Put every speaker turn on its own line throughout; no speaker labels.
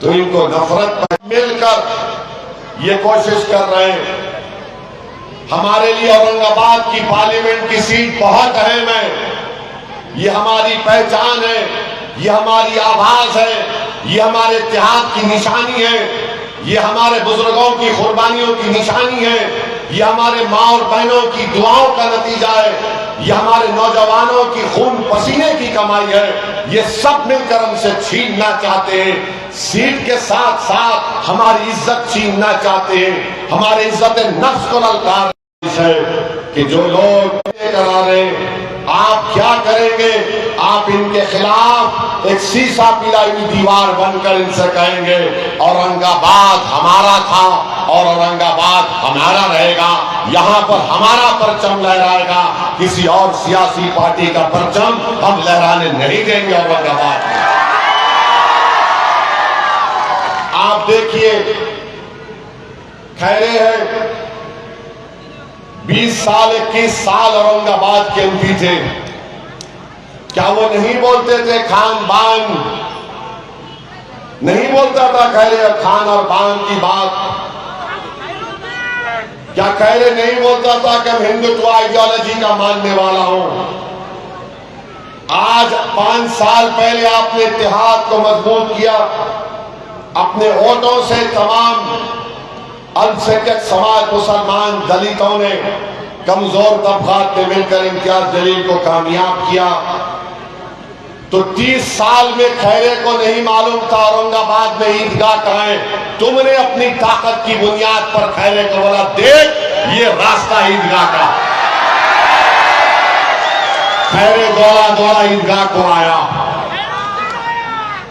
तो इनको नफरत पर मिलकर ये कोशिश कर रहे हैं। हमारे लिए औरंगाबाद की पार्लियामेंट की सीट बहुत अहम है। ये हमारी पहचान है, ये हमारी आवाज है, ये हमारे इतिहाद की निशानी है, ये हमारे बुजुर्गों की कुर्बानियों की निशानी है, ये हमारे माँ और बहनों की दुआओं का नतीजा है, ये हमारे नौजवानों की खून पसीने की कमाई है। ये सब मिलकर हमसे छीनना चाहते हैं। सीट के साथ साथ हमारी इज्जत छीनना चाहते हैं। हमारे इज्जत नफ्स को ललकार है कि जो लोग करा रहे हैं, आप क्या करेंगे? आप इनके खिलाफ एक शीशा पिलाई हुई दीवार बनकर इनसे कहेंगे औरंगाबाद हमारा था और औरंगाबाद हमारा रहेगा। यहां पर हमारा परचम लहराएगा, किसी और सियासी पार्टी का परचम हम लहराने नहीं देंगे औरंगाबाद। आप देखिए, खैरे है 20 साल 21 साल औरंगाबाद के एमपी थे। क्या वो नहीं बोलते थे खान बान? नहीं बोलता था खैरे खान और बान की बात? क्या खैरे नहीं बोलता था कि मैं हिंदुत्व आइडियोलॉजी का मानने वाला हूं? आज 5 साल पहले आपने इत्तेहाद को मजबूत किया। अपने वोटों से तमाम अल्पसंख्यक समाज, मुसलमान, दलितों ने, कमजोर तबकात ने मिलकर इम्तियाज जलील को कामयाब किया। तो 30 साल में खैरे को नहीं मालूम था औरंगाबाद में ईदगाह कहां है। तुमने अपनी ताकत की बुनियाद पर खैरे को बोला, देख ये रास्ता ईदगाह का। खैरे दौड़ा दौड़ा ईदगाह को आया।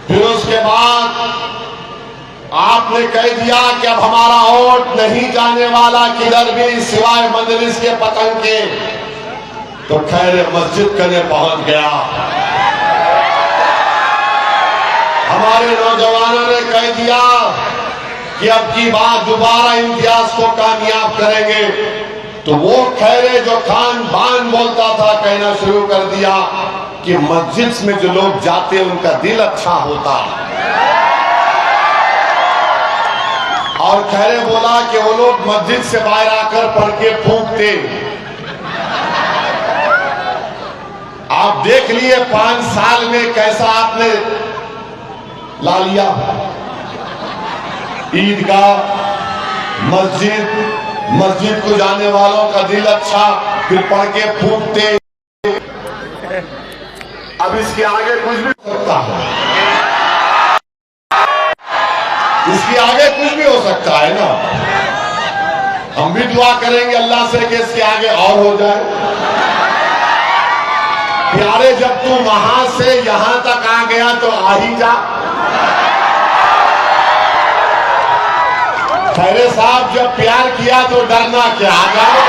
फिर उसके बाद आपने कह दिया कि अब हमारा वोट नहीं जाने वाला किधर भी सिवाय मजलिस के पतंग के। तो खैर मस्जिद कने पहुंच गया। हमारे नौजवानों ने कह दिया कि अब की बात दोबारा इम्तियाज को कामयाब करेंगे। तो वो खैरे जो खान बान बोलता था, कहना शुरू कर दिया कि मस्जिद में जो लोग जाते उनका दिल अच्छा होता। और खैरे बोला कि वो लोग मस्जिद से बाहर आकर पढ़ के फूंकते। आप देख लिए 5 साल में कैसा आपने ला लिया। ईदगाह, मस्जिद को जाने वालों का दिल अच्छा, फिर पढ़ के फूंकते। अब इसके आगे कुछ भी हो सकता है, इसके आगे कुछ भी हो सकता है ना। हम भी दुआ करेंगे अल्लाह से कि इसके आगे और हो जाए। प्यारे, जब तू वहां से यहां तक आ गया तो आ ही जा। खैरे साहब, जब प्यार किया तो डरना क्या, आ जाओ।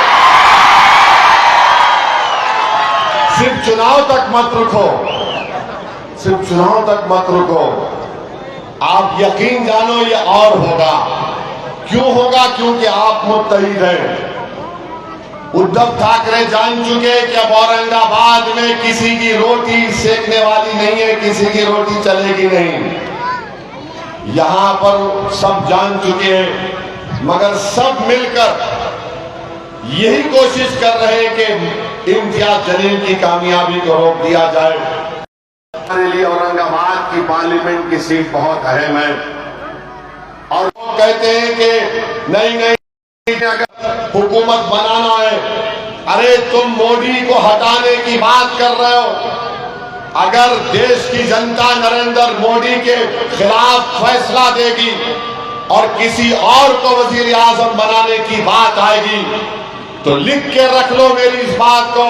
सिर्फ चुनाव तक मत रुको, सिर्फ चुनाव तक मत रुको। आप यकीन जानो ये और होगा। क्यों होगा? क्योंकि आप मुत्तहिद हैं। उद्धव ठाकरे जान चुके कि अब औरंगाबाद में किसी की रोटी सेकने वाली नहीं है, किसी की रोटी चलेगी नहीं। यहां पर सब जान चुके हैं, मगर सब मिलकर यही कोशिश कर रहे हैं कि इम्तियाज जलील की कामयाबी को रोक दिया जाए। हमारे लिए औरंगाबाद की पार्लियामेंट की सीट बहुत अहम है। और लोग कहते हैं कि नहीं, अगर हुकूमत बनाना है, अरे तुम मोदी को हटाने की बात कर रहे हो। अगर देश की जनता नरेंद्र मोदी के खिलाफ फैसला देगी और किसी और को वजीर आजम बनाने की बात आएगी, तो लिख के रख लो मेरी इस बात को।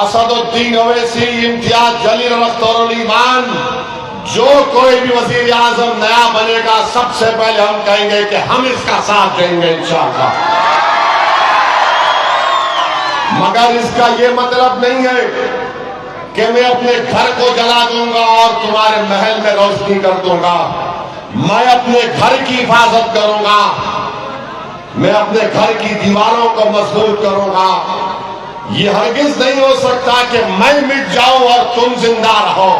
असदुद्दीन ओवैसी, इम्तियाज जलील और अख्तरुल ईमान, जो कोई भी वजीर आजम नया बनेगा, सबसे पहले हम कहेंगे कि हम इसका साथ देंगे इंशाअल्लाह। मगर इसका ये मतलब नहीं है कि मैं अपने घर को जला दूंगा और तुम्हारे महल में रोशनी कर दूंगा। मैं अपने घर की हिफाजत करूंगा, मैं अपने घर की दीवारों को मजबूत करूंगा। ये हरगिज नहीं हो सकता कि मैं मिट जाऊं और तुम जिंदा रहो।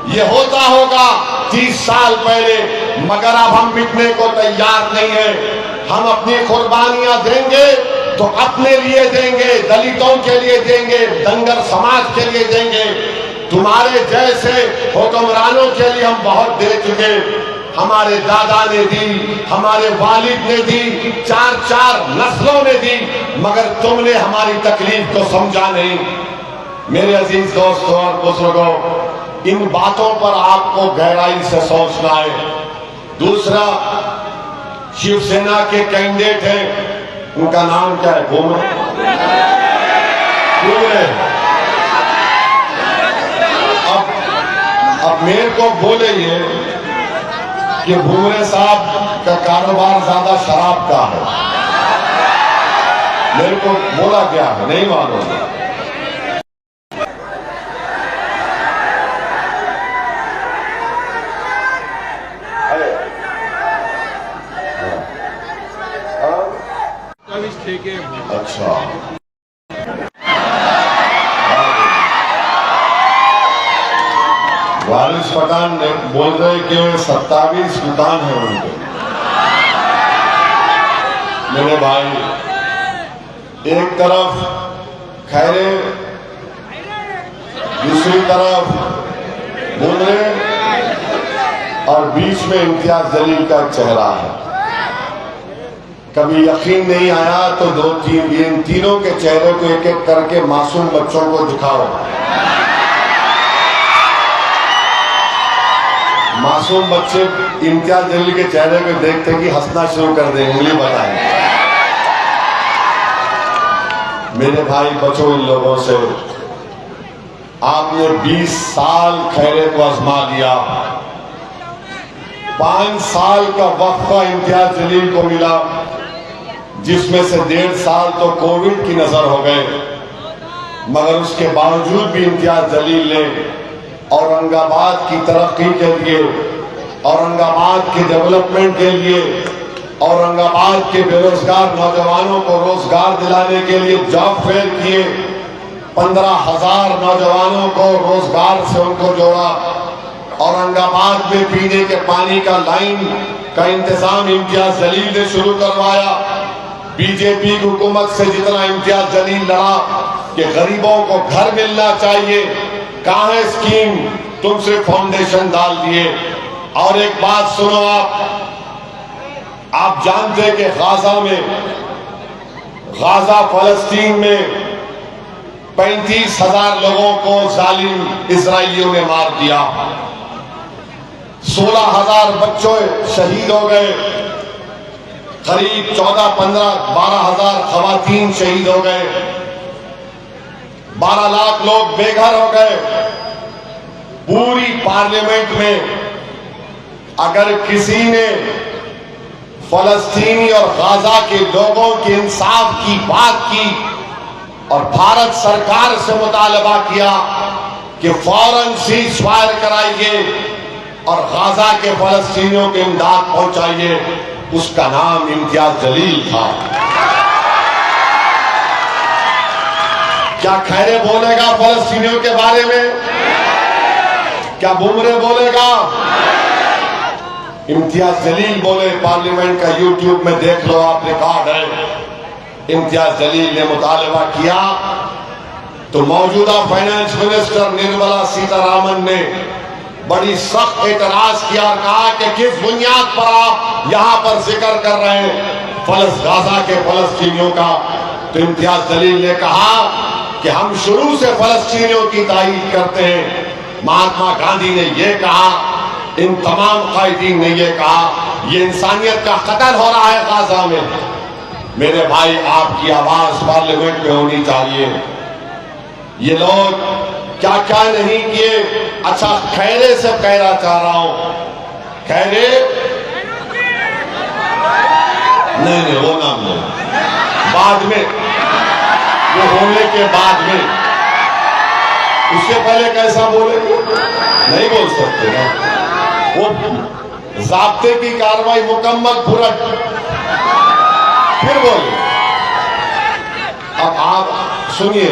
ये होता होगा 30 साल पहले, मगर अब हम मिटने को तैयार नहीं है। हम अपनी कुर्बानियां देंगे तो अपने लिए देंगे, दलितों के लिए देंगे, दंगर समाज के लिए देंगे। तुम्हारे जैसे हुक्मरानों के लिए हम बहुत दे चुके। हमारे दादा ने दी, हमारे वालिद ने दी, 4-4 नस्लों ने दी, मगर तुमने हमारी तकलीफ को समझा नहीं। मेरे अजीज दोस्तों और बुजुर्गों, इन बातों पर आपको गहराई से सोचना है। दूसरा, शिवसेना के कैंडिडेट हैं, उनका नाम क्या है? भूमरे। अब मेरे को बोले ये कि भूमरे साहब का कारोबार ज्यादा शराब का है। मेरे को बोला क्या है नहीं मालूम। अच्छा, वारिस पठान ने बोल रहे कि 27 दुकान है उनके। मेरे भाई, एक तरफ खैरे, दूसरी तरफ भूमरे और बीच में इम्तियाज जलील का चेहरा है। कभी यकीन नहीं आया तो 2-3 इन तीनों के चेहरे को एक एक करके मासूम बच्चों को दिखाओ। मासूम बच्चे इम्तियाज जलील के चेहरे को देखते कि हंसना शुरू कर दे, उंगली बताएं। मेरे भाई, बचो इन लोगों से। आपने 20 साल खैरे को आजमा लिया। 5 साल का वक्फा इम्तियाज जलील को मिला, जिसमें से 1.5 साल तो कोविड की नजर हो गए, मगर उसके बावजूद भी इम्तियाज जलील ने औरंगाबाद की तरक्की के लिए, औरंगाबाद के डेवलपमेंट के लिए, औरंगाबाद के बेरोजगार नौजवानों को रोजगार दिलाने के लिए जॉब फेयर किए। 15,000 नौजवानों को रोजगार से उनको जोड़ा। औरंगाबाद में पीने के पानी का लाइन का इंतजाम इम्तियाज जलील ने शुरू करवाया। बीजेपी की हुकूमत से जितना इम्तियाज जलील लड़ा कि गरीबों को घर मिलना चाहिए, कहां है स्कीम? तुम सिर्फ फाउंडेशन डाल दिए। और एक बात सुनो, आप जानते हैं कि गाजा फलस्तीन में 35,000 लोगों को जालिम इजराइलियों ने मार दिया। 16,000 बच्चों शहीद हो गए। करीब 12,000 खवातीन शहीद हो गए। 12 लाख लोग बेघर हो गए। पूरी पार्लियामेंट में अगर किसी ने फलस्तीनी और गाजा के लोगों के इंसाफ की बात की और भारत सरकार से मुतालबा किया कि फौरन सीज फायर कराइए और गाजा के फलस्तीनियों को इमदाद पहुंचाइए, उसका नाम इम्तियाज जलील था। क्या खैरे बोलेगा फलस्तीनियों के बारे में? क्या भूमरे बोलेगा? इम्तियाज जलील बोले। पार्लियामेंट का यूट्यूब में देख लो आप, रिकॉर्ड है। इम्तियाज जलील ने मुतालबा किया तो मौजूदा फाइनेंस मिनिस्टर निर्मला सीतारामन ने बड़ी सख्त एतराज किया और कहा कि किस बुनियाद पर आप यहां पर जिक्र कर रहे हैं गाजा के फलस्तीनियों का। तो इम्तियाज जलील ने कहा कि हम शुरू से फलस्तीनियों की तारीफ करते हैं। महात्मा गांधी ने यह कहा, इन तमाम कायदीन ने यह कहा, यह इंसानियत का कत्ल हो रहा है गाजा में। मेरे भाई, आपकी आवाज पार्लियामेंट में होनी चाहिए। ये लोग क्या क्या नहीं किए। अच्छा, खैरे से कहना चाह रहा हूं, खैरे नहीं, वो नाम नहीं, बाद में, वो होने के बाद में। उससे पहले कैसा बोलेंगे? नहीं बोल सकते ना। वो ज़ाब्ते की कार्रवाई मुकम्मल पूरा फिर बोले। अब आप सुनिए,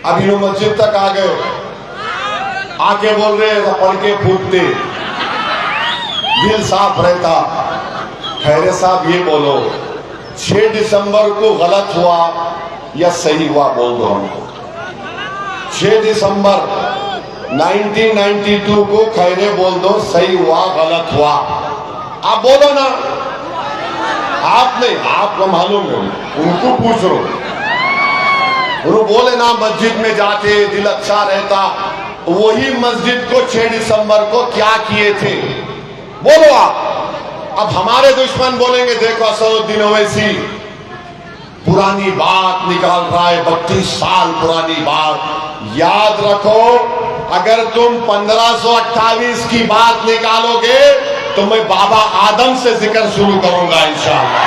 अभी वो मस्जिद तक आ गए। आके बोल रहे पढ़ के फूकते, दिल साफ रहता। खैरे साहब ये बोलो 6 दिसंबर को गलत हुआ या सही हुआ बोल दो हमको। 6 दिसंबर 1992 को खैरे बोल दो सही हुआ गलत हुआ, आप बोलो ना। आप नहीं, आपको मालूम है, उनको पूछ लो। वो बोले ना मस्जिद में जाते दिल अच्छा रहता, वही मस्जिद को 6 दिसंबर को क्या किए थे बोलो आप। अब हमारे दुश्मन बोलेंगे देखो असदुद्दीन ओवैसी पुरानी बात निकाल रहा है, 32 साल पुरानी बात। याद रखो अगर तुम 1528 की बात निकालोगे तो मैं बाबा आदम से जिक्र शुरू करूंगा इंशाअल्लाह।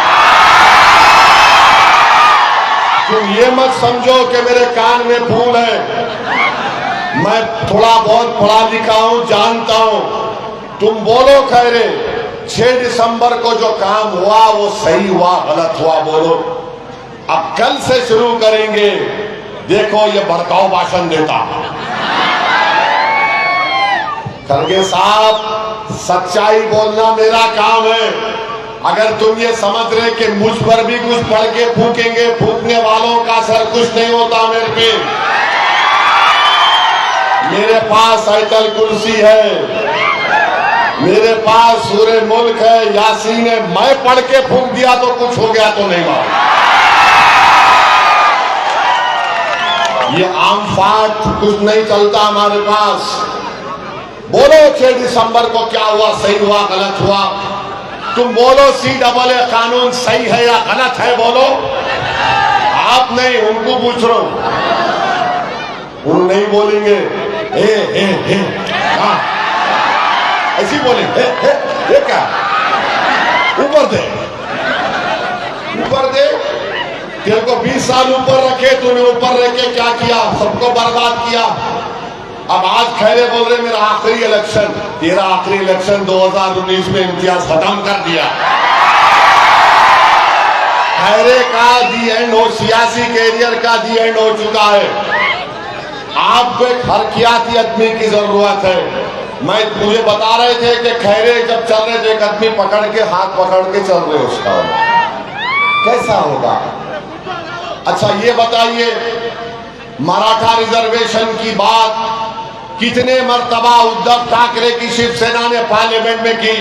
तुम ये मत समझो कि मेरे कान में फूल है, मैं थोड़ा बहुत पढ़ा लिखा हूं, जानता हूं। तुम बोलो खैरे 6 दिसंबर को जो काम हुआ वो सही हुआ गलत हुआ बोलो। अब कल से शुरू करेंगे। देखो ये भड़काऊ भाषण देता खरगे साहब, सच्चाई बोलना मेरा काम है। अगर तुम ये समझ रहे कि मुझ पर भी कुछ पढ़ के फूकेंगे, फूकने वालों का असर कुछ नहीं होता मेरे पे। मेरे पास आयतल कुर्सी है, मेरे पास सूरे मुल्क है, यासीन है। मैं पढ़ के फूक दिया तो कुछ हो गया तो नहीं मालूम। ये आम फाट कुछ नहीं चलता हमारे पास। बोलो 6 दिसंबर को क्या हुआ, सही हुआ गलत हुआ। तुम बोलो CAA कानून सही है या गलत है बोलो। आप नहीं, उनको पूछ रहा हूं, वो नहीं बोलेंगे हाँ ऐसी बोलेंगे हे क्या ऊपर दे ऊपर दे। तेरे को 20 साल ऊपर रखे, तूने ऊपर रह के क्या किया, सबको बर्बाद किया। अब आज खैरे बोल रहे मेरा आखिरी इलेक्शन, तेरा आखिरी इलेक्शन 2019 में इम्तियाज खत्म कर दिया। खैरे का दी एंड हो, सियासी कैरियर का दी एंड हो चुका है। आपको एक हरकियाती आदमी की जरूरत है। मुझे बता रहे थे कि खैरे जब चल रहे थे एक आदमी पकड़ के हाथ पकड़ के चल रहे, उसका कैसा होगा। अच्छा ये बताइए मराठा रिजर्वेशन की बात कितने मर्तबा उद्धव ठाकरे की शिवसेना ने पार्लियामेंट में की,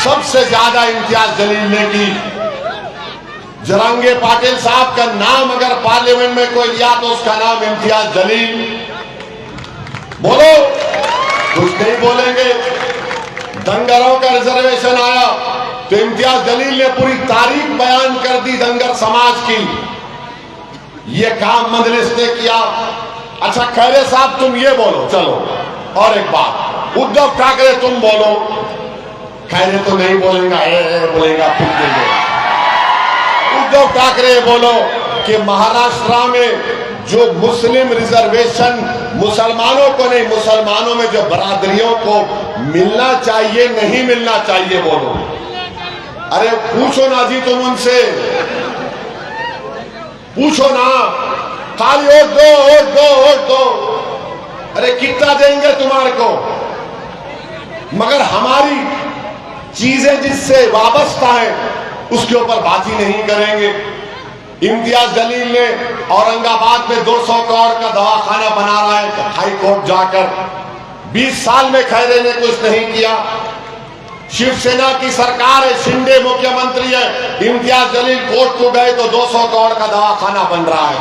सबसे ज्यादा इम्तियाज जलील ने की। जरांगे पाटिल साहब का नाम अगर पार्लियामेंट में कोई लिया तो उसका नाम इम्तियाज जलील। बोलो, कुछ नहीं बोलेंगे। दंगरों का रिजर्वेशन आया तो इम्तियाज जलील ने पूरी तारीख बयान कर दी दंगर समाज की। ये काम मजलिस ने किया। अच्छा खैरे साहब तुम ये बोलो, चलो और एक बात, उद्धव ठाकरे तुम बोलो। खैरे तो नहीं बोलेगा, बोलेगा फूक देंगे। उद्धव ठाकरे बोलो कि महाराष्ट्र में जो मुस्लिम रिजर्वेशन मुसलमानों को नहीं, मुसलमानों में जो बरादरियों को मिलना चाहिए नहीं मिलना चाहिए बोलो। अरे पूछो ना जी, तुम उनसे पूछो ना, खाली वोट दो वोट दो वोट दो। अरे कितना देंगे तुम्हारे को, मगर हमारी चीजें जिससे वाबस्ता है उसके ऊपर बात ही नहीं करेंगे। इम्तियाज जलील ने औरंगाबाद में 200 करोड़ का दवाखाना बना रहा है हाई कोर्ट जाकर, 20 साल में खैरे ने कुछ नहीं किया। शिवसेना की सरकार है, शिंदे मुख्यमंत्री है, इम्तियाज जलील कोर्ट को गए तो 200 करोड़ का दवाखाना बन रहा है।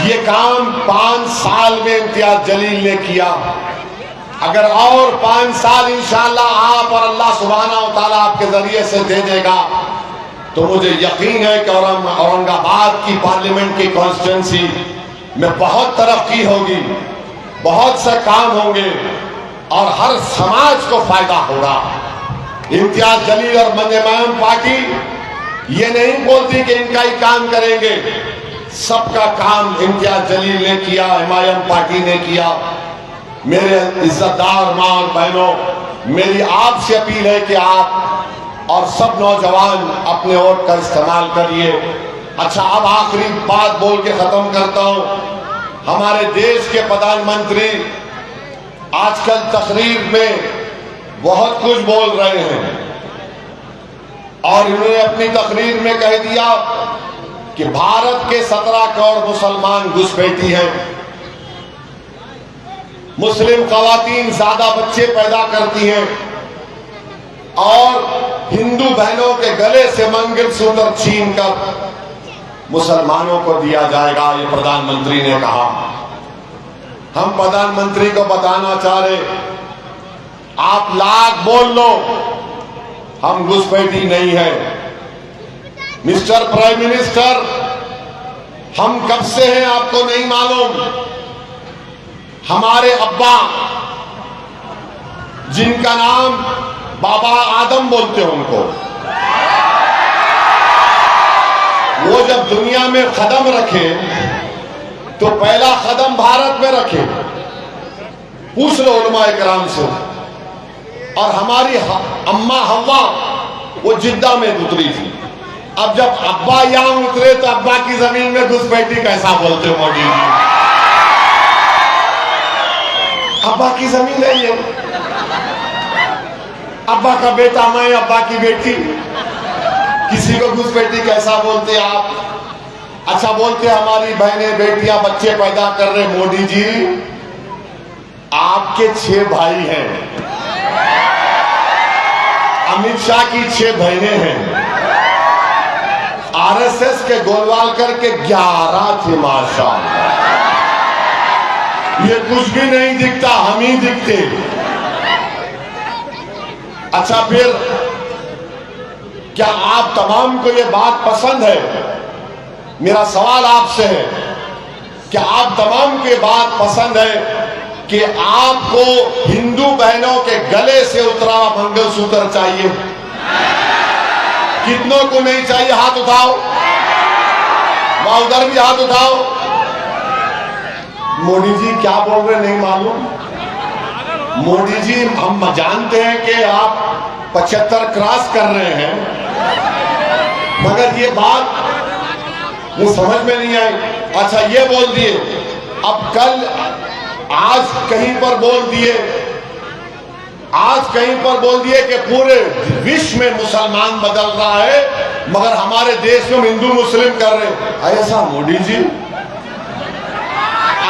ये काम 5 साल में इम्तियाज जलील ने किया। अगर और 5 साल इंशाअल्लाह आप और अल्लाह सुब्हाना व तआला आपके जरिए से दे देगा तो मुझे यकीन है कि औरंगाबाद की पार्लियामेंट की कॉन्स्टिट्यूंसी में बहुत तरक्की होगी, बहुत से काम होंगे और हर समाज को फायदा होगा। इम्तियाज जलील और एमआईएम पार्टी ये नहीं बोलती कि इनका ही काम करेंगे, सबका काम इम्तियाज जलील ने किया, एमआईएम पार्टी ने किया। मेरे इज्जतदार मां और बहनों, मेरी आपसे अपील है कि आप और सब नौजवान अपने वोट का इस्तेमाल करिए। अच्छा अब आखिरी बात बोल के खत्म करता हूं। हमारे देश के प्रधानमंत्री आजकल तकरीर में बहुत कुछ बोल रहे हैं और इन्होंने अपनी तकरीर में कह दिया कि भारत के 17 करोड़ मुसलमान घुसपैठी हैं, मुस्लिम खवातीन ज्यादा बच्चे पैदा करती हैं और हिंदू बहनों के गले से मंगलसूत्र छीन कर मुसलमानों को दिया जाएगा, ये प्रधानमंत्री ने कहा। हम प्रधानमंत्री को बताना चाह रहे, आप लाख बोल लो, हम घुसपैठी नहीं है। मिस्टर प्राइम मिनिस्टर, हम कब से हैं आपको नहीं मालूम। हमारे अब्बा, जिनका नाम बाबा आदम बोलते हैं उनको, वो जब दुनिया में कदम रखे तो पहला कदम भारत में रखे। पूछ लो उलमाए किराम से। और हमारी अम्मा हव्वा वो जिद्दा में उतरी थी। अब जब अब्बा यहां उतरे तो अब्बा की जमीन में घुसपैठी कैसा बोलते हो मोदी जी? अब्बा की जमीन है ये, अब्बा का बेटा मैं, अब्बा की बेटी, किसी को घुसपैठी कैसा बोलते आप? अच्छा बोलते हमारी बहनें बेटियां बच्चे पैदा कर रहे। मोदी जी, आपके 6 भाई हैं, अमित शाह की 6 बहनें हैं, आरएसएस के गोलवालकर के 11 थे माशाअल्लाह। ये कुछ भी नहीं दिखता, हम ही दिखते। अच्छा फिर क्या आप तमाम को ये बात पसंद है? मेरा सवाल आपसे है, क्या आप तमाम को ये बात पसंद है कि आपको हिंदू बहनों के गले से उतरा मंगलसूत्र चाहिए? कितनों को नहीं चाहिए? हाथ उठाओ। वहां उधर भी हाथ उठाओ। मोदी जी क्या बोल रहे नहीं मालूम। मोदी जी, हम जानते हैं कि आप 75 क्रॉस कर रहे हैं, मगर ये बात मुझे समझ में नहीं आई। अच्छा ये बोल दिए, अब कल आज कहीं पर बोल दिए, आज कहीं पर बोल दिए कि पूरे विश्व में मुसलमान बदल रहा है, मगर हमारे देश में हिंदू मुस्लिम कर रहे। ऐसा मोदी जी,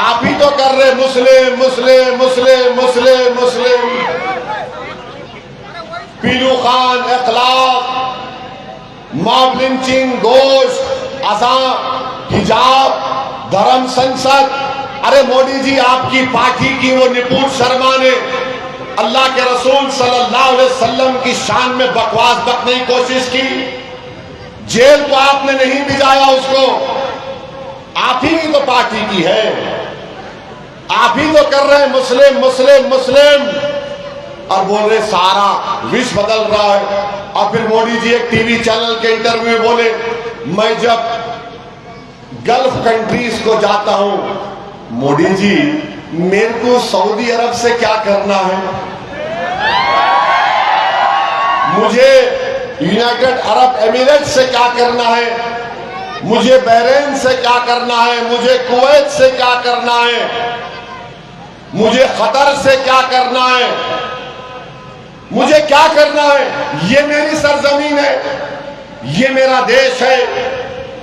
आप ही तो कर रहे मुस्लिम मुस्लिम मुस्लिम मुस्लिम मुस्लिम। पीलू खान, इखलाक, मॉब लिंचिंग, गोश्त, अज़ान, हिजाब, धर्म संसद। अरे मोदी जी, आपकी पार्टी की वो निपुण शर्मा ने अल्लाह के रसूल सल्लल्लाहु अलैहि वसल्लम की शान में बकवास बकने की कोशिश की, जेल तो आपने नहीं भिजाया उसको। आप ही की तो पार्टी की है, आप ही तो कर रहे हैं मुस्लिम मुस्लिम मुस्लिम और बोल रहे सारा विश्व बदल रहा है। और फिर मोदी जी एक टीवी चैनल के इंटरव्यू में बोले, मैं जब गल्फ कंट्रीज को जाता हूं, मोदी जी मेरे को सऊदी अरब से क्या करना है, मुझे यूनाइटेड अरब एमिरेट से क्या करना है, मुझे बहरीन से क्या करना है, मुझे कुवैत से क्या करना है, मुझे कतर से क्या करना है, मुझे क्या करना है? ये मेरी सरजमीन है, ये मेरा देश है,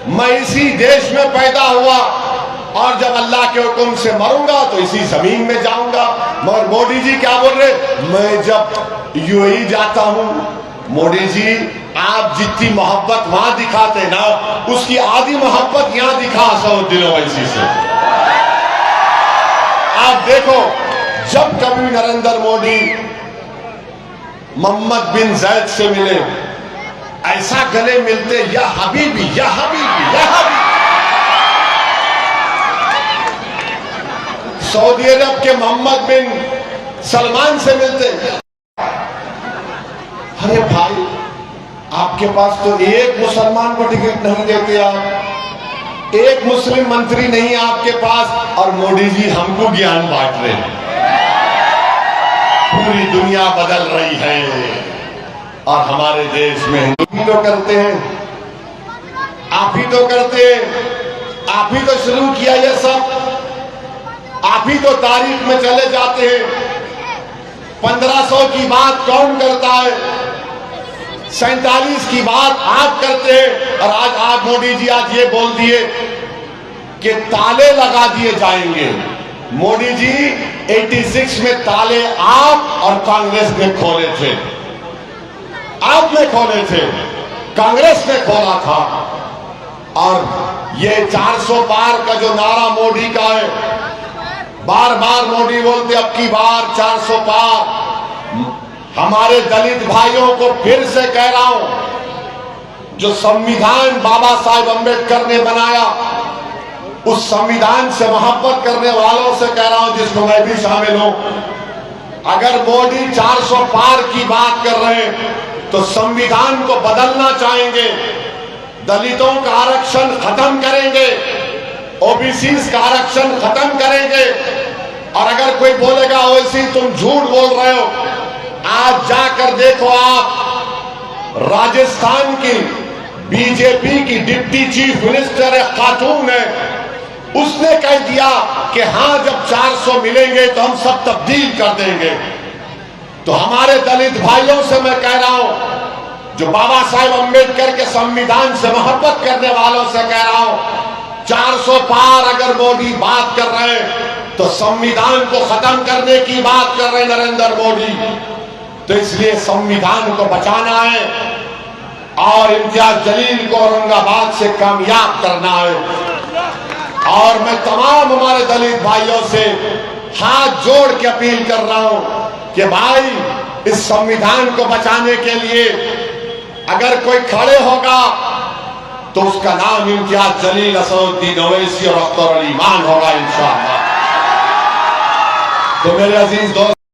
मैं इसी देश में पैदा हुआ और जब अल्लाह के हुक्म से मरूंगा तो इसी जमीन में जाऊंगा। मगर मोदी जी क्या बोल रहे, मैं जब यूएई जाता हूं, मोदी जी आप जितनी मोहब्बत वहां दिखाते ना, उसकी आधी मोहब्बत यहां दिखा सऊदी ओवैसी से। आप देखो, जब कभी नरेंद्र मोदी मोहम्मद बिन जैद से मिले, ऐसा गले मिलते, या हबीबी या हबीबी या हबीबी। सऊदी अरब के मोहम्मद बिन सलमान से मिलते, अरे भाई आपके पास तो एक मुसलमान को टिकट नहीं देते आप, एक मुस्लिम मंत्री नहीं आपके पास, और मोदी जी हमको ज्ञान बांट रहे हैं। पूरी दुनिया बदल रही है और हमारे देश में हिंदू ही तो करते हैं, आप ही तो करते हैं, आप ही तो शुरू किया ये सब। आप ही तो तारीख में चले जाते हैं। 1500 की बात कौन करता है, 47 की बात आप करते हैं। और आज आप मोदी जी आज ये बोल दिए कि ताले लगा दिए जाएंगे। मोदी जी 86 में ताले आप और कांग्रेस ने खोले थे, आपने खोले थे, कांग्रेस ने खोला था। और ये 400 पार का जो नारा मोदी का है, बार बार मोदी बोलते अब की बार 400 पार। हमारे दलित भाइयों को फिर से कह रहा हूं, जो संविधान बाबा साहेब अम्बेडकर ने बनाया, उस संविधान से मोहब्बत करने वालों से कह रहा हूं, जिसको मैं भी शामिल हूं, अगर मोदी 400 पार की बात कर रहे हैं तो संविधान को बदलना चाहेंगे, दलितों का आरक्षण खत्म करेंगे, ओबीसी का आरक्षण खत्म करेंगे। और अगर कोई बोलेगा ओवैसी तुम झूठ बोल रहे हो, आज जाकर देखो आप, राजस्थान की बीजेपी की डिप्टी चीफ मिनिस्टर है, खातून है, उसने कह दिया कि हां जब 400 मिलेंगे तो हम सब तब्दील कर देंगे। तो हमारे दलित भाइयों से मैं कह रहा हूं, जो बाबा साहेब अम्बेडकर के संविधान से मोहब्बत करने वालों से कह रहा हूं, 400 पार अगर मोदी बात कर रहे हैं तो संविधान को खत्म करने की बात कर रहे हैं नरेंद्र मोदी। तो इसलिए संविधान को बचाना है और इम्तियाज जलील को औरंगाबाद से कामयाब करना है। और मैं तमाम हमारे दलित भाइयों से हाथ जोड़ के अपील कर रहा हूं कि भाई इस संविधान को बचाने के लिए अगर कोई खड़े होगा तो उसका नाम इम्तियाज जलील, असदुद्दीन ओवैसी और अख्तर अली मान होगा इंशाअल्लाह। तो मेरे अजीज दोस्त